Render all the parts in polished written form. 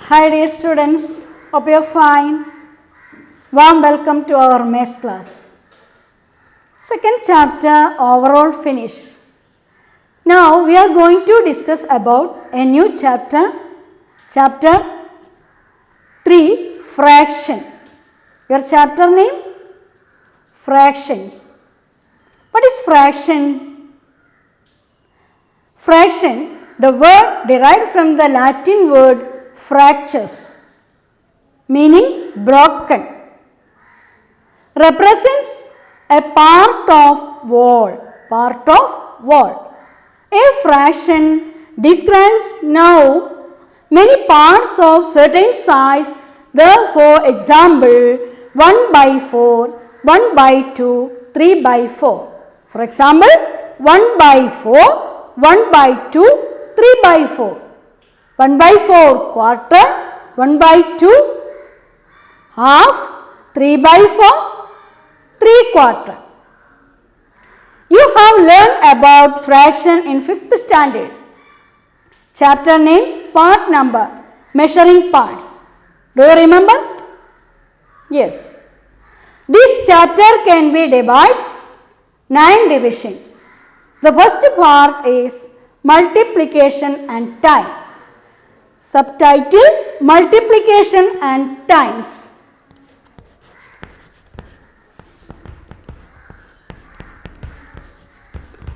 Hi dear students, hope you are fine. Warm welcome to our maths class. Second chapter overall finish. Now we are going to discuss about a new chapter, chapter 3 fraction. Your chapter name? Fractions. What is fraction? Fraction, the word derived from the Latin word fractures, meanings broken, represents a part of wall. A fraction describes now many parts of certain size. Therefore, example 1 by 4, 1 by 2, 3 by 4. For example, 1 by 4, 1 by 2, 3 by 4. 1 by 4 quarter, 1 by 2 half, 3 by 4 3 quarter. You have learned about fraction in 5th standard. Chapter name, part number, measuring parts. Do you remember? Yes. This chapter can be divided 9 division. The first part is multiplication and time. Subtitle, multiplication and times.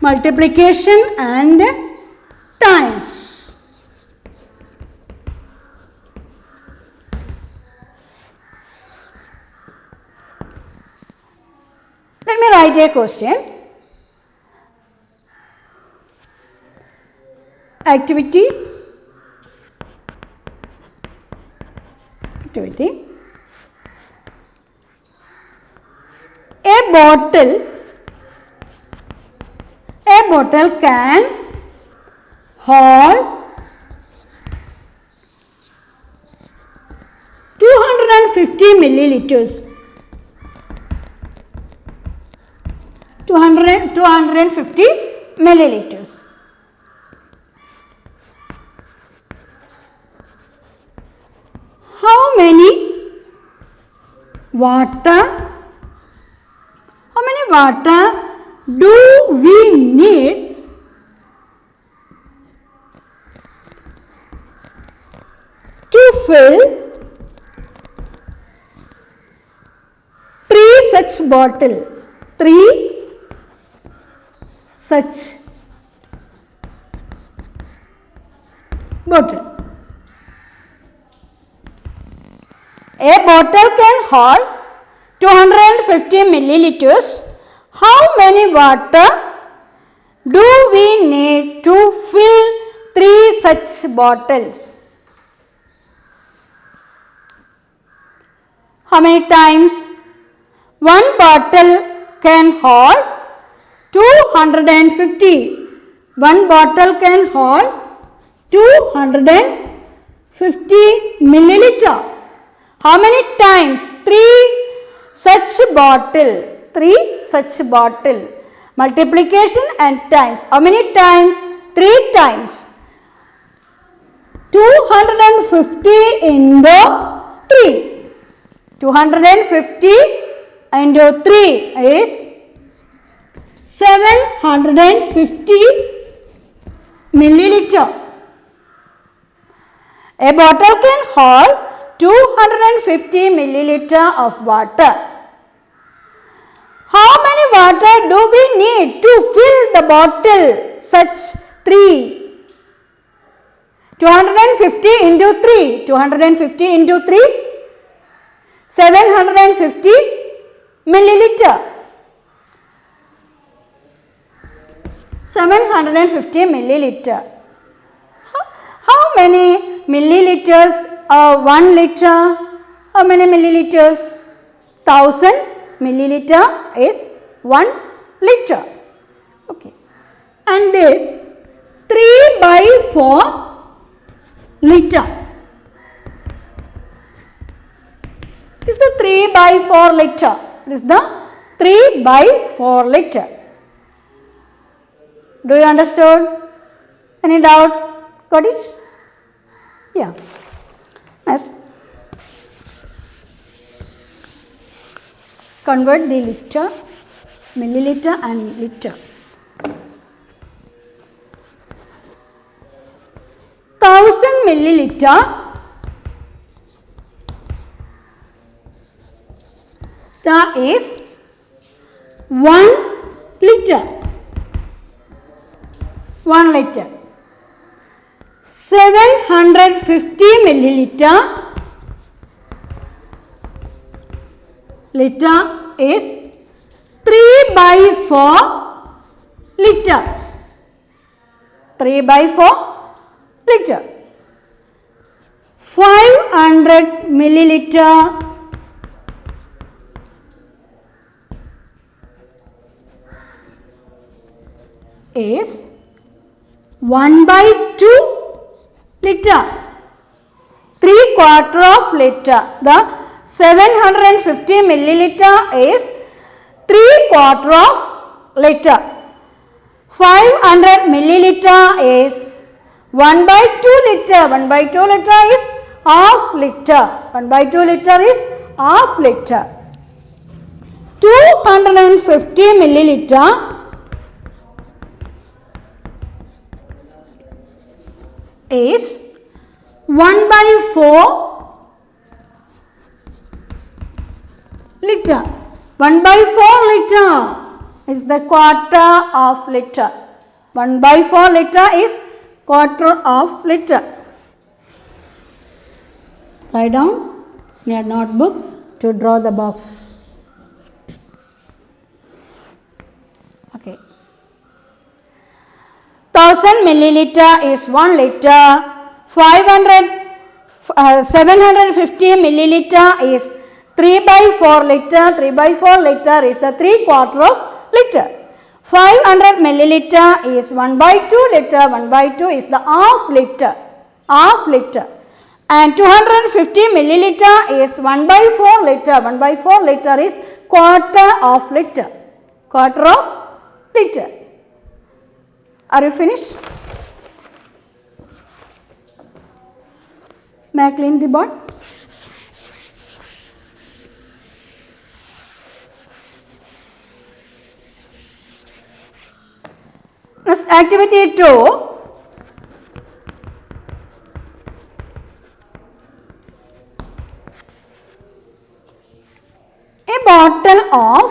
Multiplication and times. Let me write a question. Activity. A bottle can hold 250 milliliters. 250 milliliters. How many water do we need to fill 3 such bottle? 3 such bottle. A bottle can hold 250 milliliters. How many water do we need to fill 3 such bottles? How many times? One bottle can hold 250. One bottle can hold 250 milliliter. How many times? 3 such bottle. 3 such bottle. Multiplication and times. How many times? 3 times. 250 into 3. 250 into 3 is 750 milliliter. A bottle can hold 250 milliliter of water. How many water do we need to fill the bottle? Such 3. 250 into 3. 250 into 3. 750 milliliter. 750 milliliter. How many milliliters are 1 liter? How many milliliters? 1000 milliliter is 1 liter. Okay. And this 3 by 4 liter. This is the 3 by 4 liter. This is the 3 by 4 liter. Do you understood? Any doubt? Got it? Yeah. Next, convert the liter, milliliter and liter. 1000 milliliter that is 1 liter. 1 liter. 750 milliliter liter is 3 by 4 liter. 3 by 4 liter. 500 milliliter is 1 by 2 liter. 3/4 of liter. The 750 milliliter is 3/4 of liter. 500 milliliter is 1 by 2 liter. 1 by 2 liter is half liter. 1 by 2 liter is half liter. 250 milliliter is 1 by 4 liter. 1 by 4 liter is the quarter of liter. 1 by 4 liter is quarter of liter. Write down in your notebook to draw the box. Okay. 1000 milliliter is 1 liter. 750 milliliter is 3 by 4 liter. 3 by 4 liter is the 3/4 of liter. 500 milliliter is 1 by 2 liter. 1 by 2 is the half liter. Half liter. And 250 milliliter is 1 by 4 liter. 1 by 4 liter is quarter of liter. Quarter of liter. Are you finished? May I clean the board? Next, activity 2. A bottle of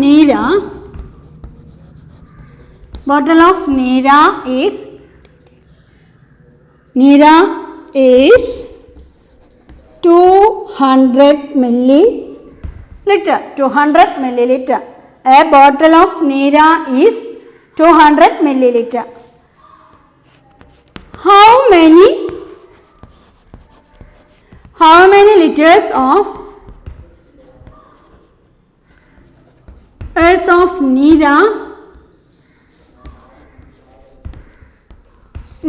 Neera. Bottle of Neera is 200 milliliter. 200 milliliter. A bottle of Neera is 200 milliliter. How many liters of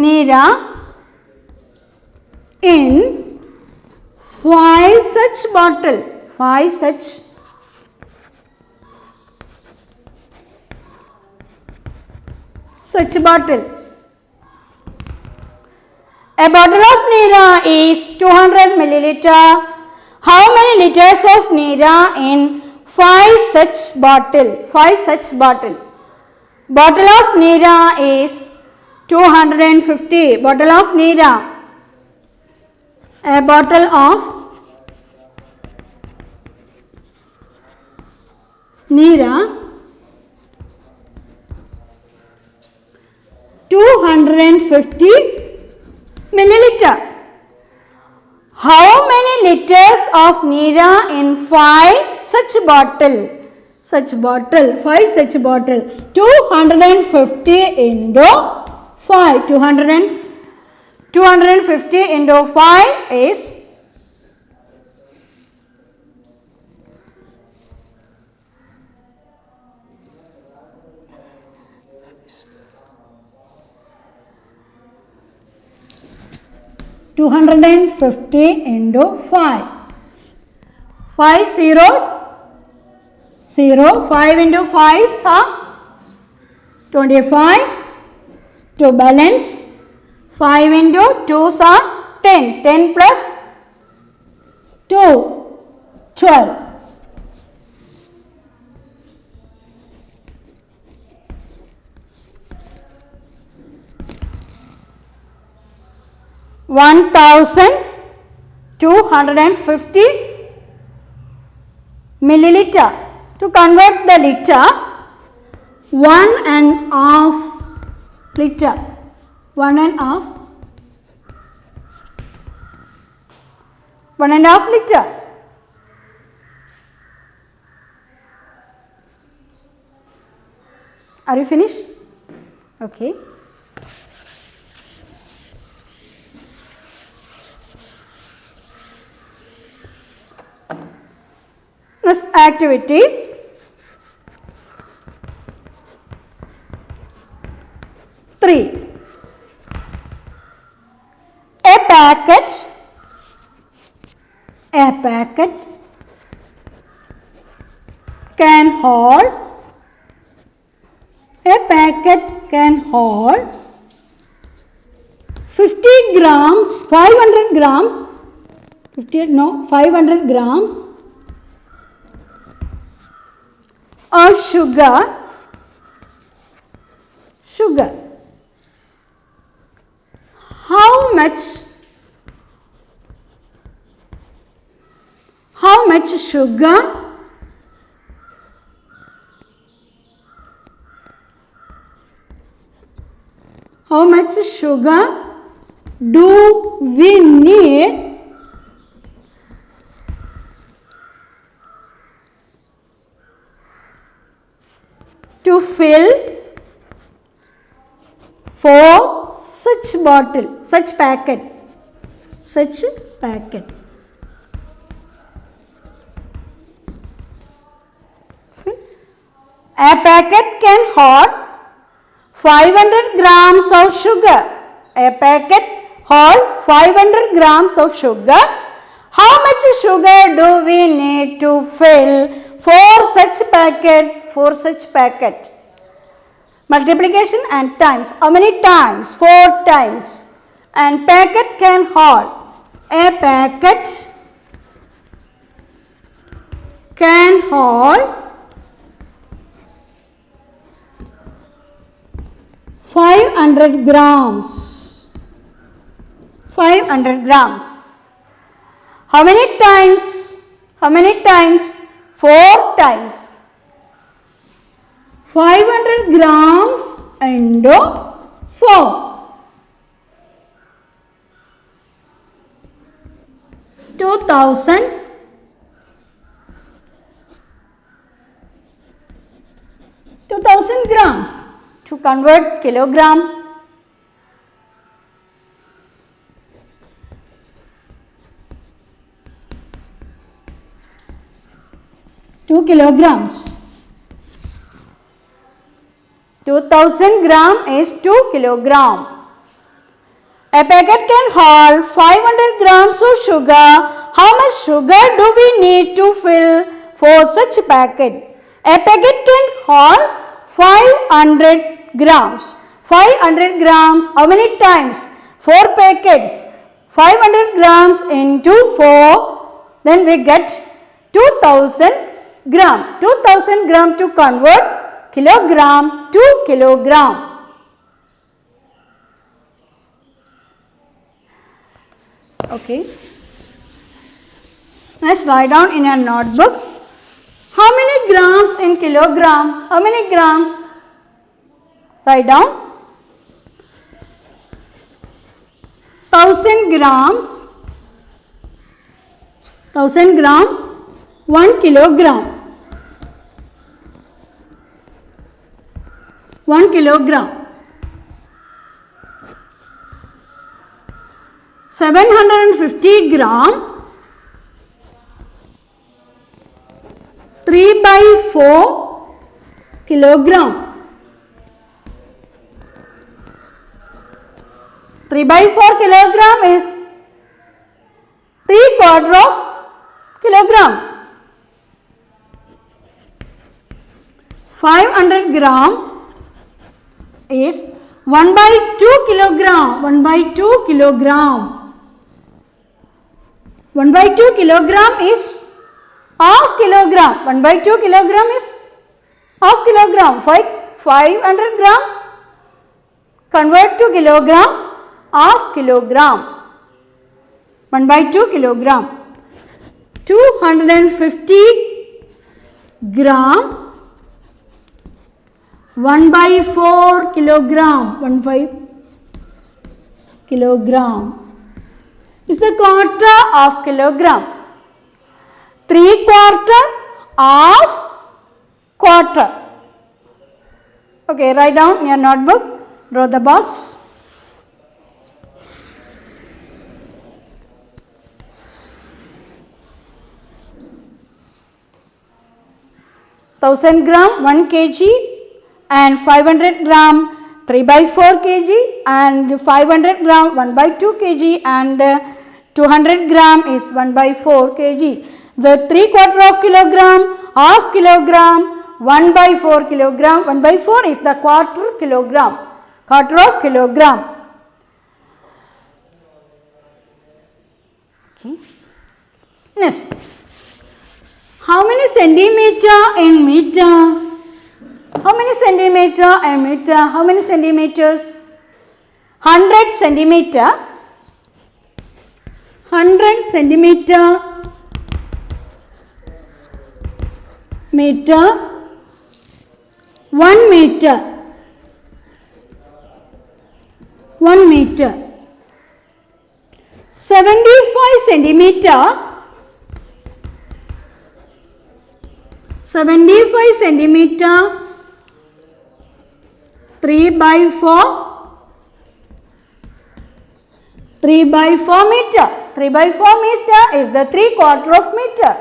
Neera in 5 such bottle. 5 such bottle. A bottle of Neera is 200 milliliter. How many liters of Neera in 5 such bottle? 5 such bottle. Bottle of Neera is 250. Bottle of Neera. A bottle of Neera 250 milliliter. How many liters of Neera in 5 such bottle? 5 such bottle. 250 into 5. 250 into 5 is 250 250 into 5. 5 zeros, 0. 5 into 5 are 25. To balance, 5 into 2s are 10. 10 plus 2, 12. 1250 milliliter. To convert the liter, 1.5 liter. 1.5 liter. Are you finished? Okay. Next activity. Three. A packet can hold 50 grams, 500 grams, 500 grams of sugar. How much sugar do we need to fill 4 such packet? A packet can hold 500 grams of sugar. A packet hold 500 grams of sugar. How much sugar do we need to fill 4 such packet? Multiplication and times. How many times? 4 times. And packet can hold. A packet can hold 500 grams. How many times? 4 times. 500 grams into 4. 2000 grams. To convert kilogram, 2 kilograms. 2000 gram is 2 kilogram. A packet can hold 500 grams of sugar. How much sugar do we need to fill for such packet? A packet can hold 500 grams. 500 grams, how many times? 4 packets. 500 grams into 4, then we get 2000 gram. 2000 gram to convert kilogram to kilogram. Okay. Let's write down in a notebook. How many grams in kilogram? How many grams? Write down. 1000 grams. 1000 gram. 1 kilogram. 1 kilogram. 750 gram. 3/4 kilogram. 3/4 kilogram is quarter of kilogram. 500 gram is 1 by 2 kilogram. 1 by 2 kilogram. 1 by 2 kilogram is half kilogram. 1 by 2 kilogram is half kilogram. 500 gram convert to kilogram, half kilogram. 1 by 2 kilogram. 250 gram 1 by 4 kilogram. 1 by kilogram is the quarter of kilogram. 3/4 of quarter. Okay, write down in your notebook, draw the box. Thousand gram 1 kg and 500 gram 3 by 4 kg and 500 gram 1 by 2 kg and 200 gram is 1 by 4 kg. The 3/4 of kilogram, half kilogram, 1 by 4 kilogram, 1 by 4 is the quarter kilogram, quarter of kilogram. Okay. Next, how many centimeter in meter? How many centimeter in meter? How many centimeters? 100 centimeter. 100 centimeter meter. 1 meter. 1 meter. 75 centimeter. 75 centimeter 3 by 4 3 by 4 meter. 3 by 4 meter is the 3/4 of meter.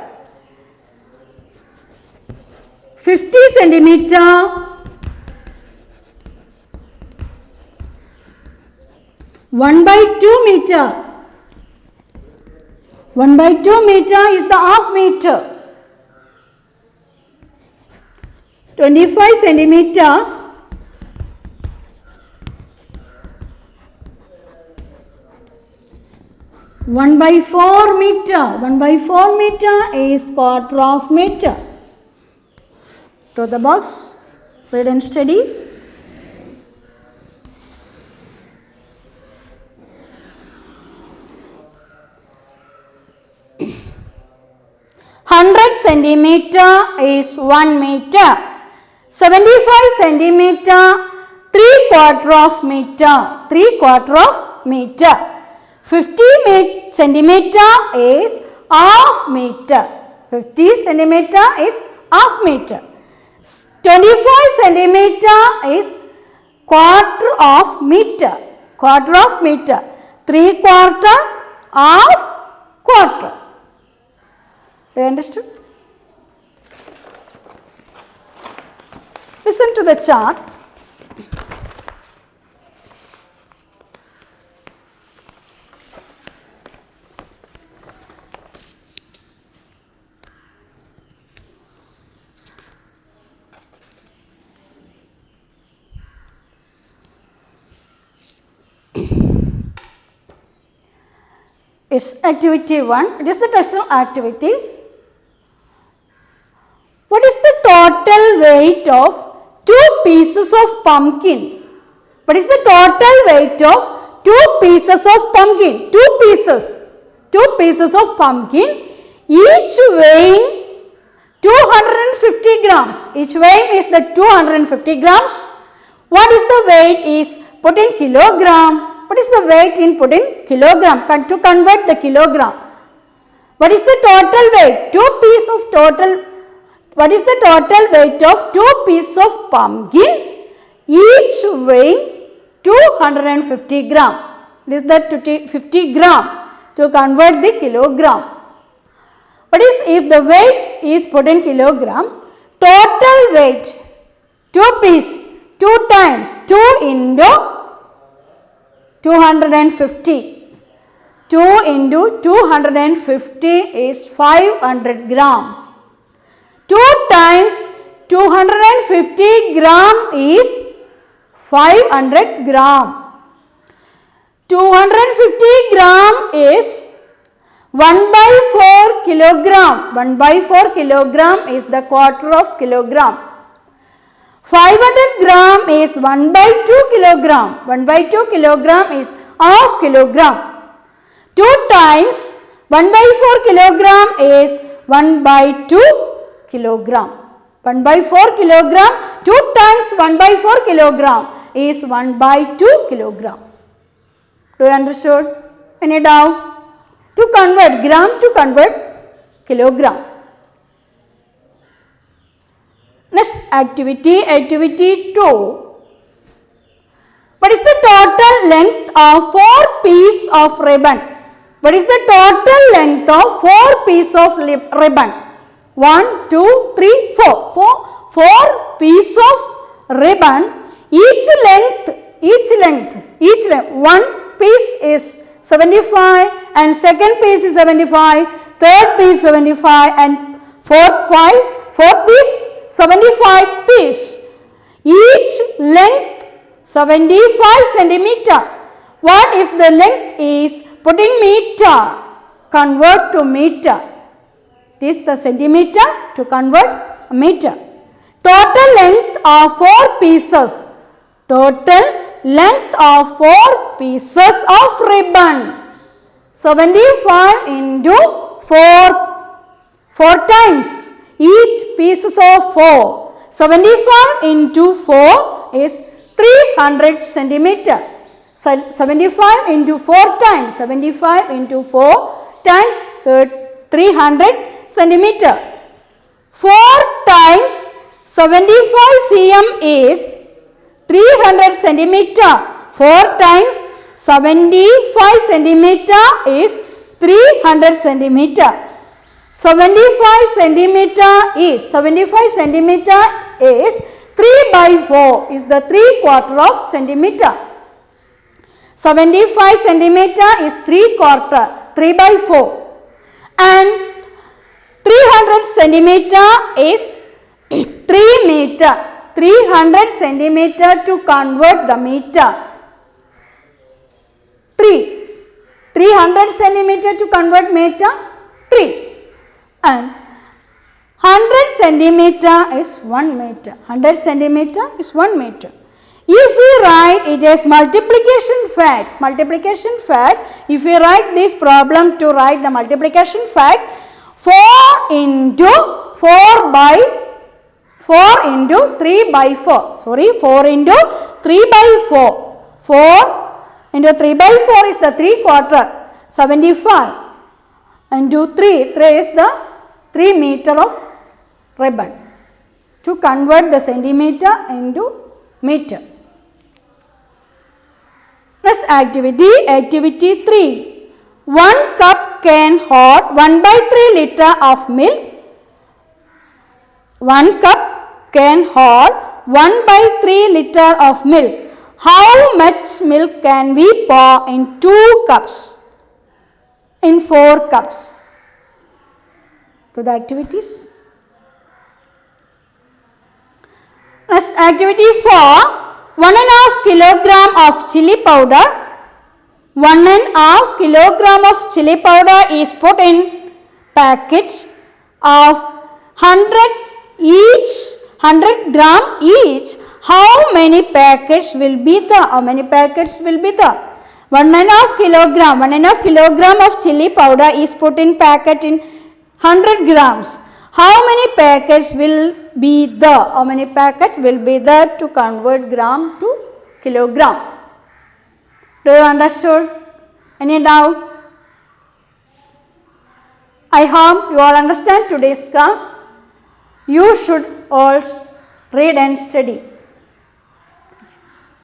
50 centimeter 1 by 2 meter. 1 by 2 meter is the half meter. 25 centimeter 1 by 4 meter. 1 by 4 meter is quarter of meter. To the box, read and study. Hundred centimeter is 1 meter. 75 centimeter 3/4 of meter. 3/4 of meter. 50 centimeter is half meter. 50 centimeter is half meter. 25 centimeter is quarter of meter. Quarter of meter. 3/4 half quarter. Do you understood? Listen to the chart. Is activity 1. It is the textual activity. What is the total weight of 2 pieces of pumpkin? What is the total weight of 2 pieces of pumpkin? 2 pieces. 2 pieces of pumpkin, each weighing 250 grams. Each weight is the 250 grams. What if the weight is put in kilogram? What is the weight in put in kilogram? To convert the kilogram. What is the total weight? 2 pieces of total. What is the total weight of 2 pieces of pumpkin? Each weighing 250 gram. This is the 50 gram to convert the kilogram. What is if the weight is put in kilograms? Total weight 2 pieces 2 times 2 into 250. 2 into 250 is 500 grams. 2 times 250 gram is 500 gram. 250 gram is 1 by 4 kilogram. 1 by 4 kilogram is the quarter of kilogram. 500 gram is 1 by 2 kilogram. 1 by 2 kilogram is half kilogram. 2 times 1 by 4 kilogram is 1 by 2 kilogram. 1 by 4 kilogram, 2 times 1 by 4 kilogram is 1 by 2 kilogram. Do you understood? Any doubt? To convert gram to convert kilogram. Next activity, activity 2. What is the total length of 4 pieces of ribbon? What is the total length of 4 pieces of ribbon? 1, 2, 3, 4. 4 pieces of ribbon. Each length. One piece is 75 and second piece is 75, third piece 75 and fourth piece 75 piece. Each length 75 centimeter. What if the length is put in meter? Convert to meter. This is the centimeter to convert meter. Total length of 4 pieces. Total length of 4 pieces of ribbon. 75 into 4 times. Each pieces of 4. 75 into 4 is 300 centimeter. 75 into 4 times. 75 into 4 times 300 centimeter. 4 times 75 cm is 300 centimeter. 4 times 75 centimeter is 300 centimeter. 75 centimeter is 3 by 4 is the 3/4 of centimeter. 75 centimeter is 3/4, 3 by 4, and 300 centimeter is 3 meter. 300 centimeter to convert the meter. 300 centimeter to convert meter. 3 and 100 centimeter is 1 meter. 100 centimeter is 1 meter. If we write it as multiplication fact, if we write this problem to write the multiplication fact, 4 into 4 by 4 into 3 by 4. Sorry, 4 into 3 by 4. 4 into 3 by 4 is the 3/4. 75 into 3. 3 is the 3 meter of ribbon. To convert the centimeter into meter. Next activity, activity 3. 1 cup can hold 1 by 3 liter of milk. 1 cup can hold 1 by 3 liter of milk. How much milk can we pour in 2 cups? In 4 cups. Do the activities. Next activity 4. 1.5 kilogram of chili powder. 1.5 kilogram of chili powder is put in packets of 100 each, 100 gram each. How many packets will be there? 1.5 kilogram of chili powder is put in packet in 100 grams. How many packets will be there? To convert gram to kilogram? Do you understood? Any doubt? I hope you all understand today's class. You should all read and study.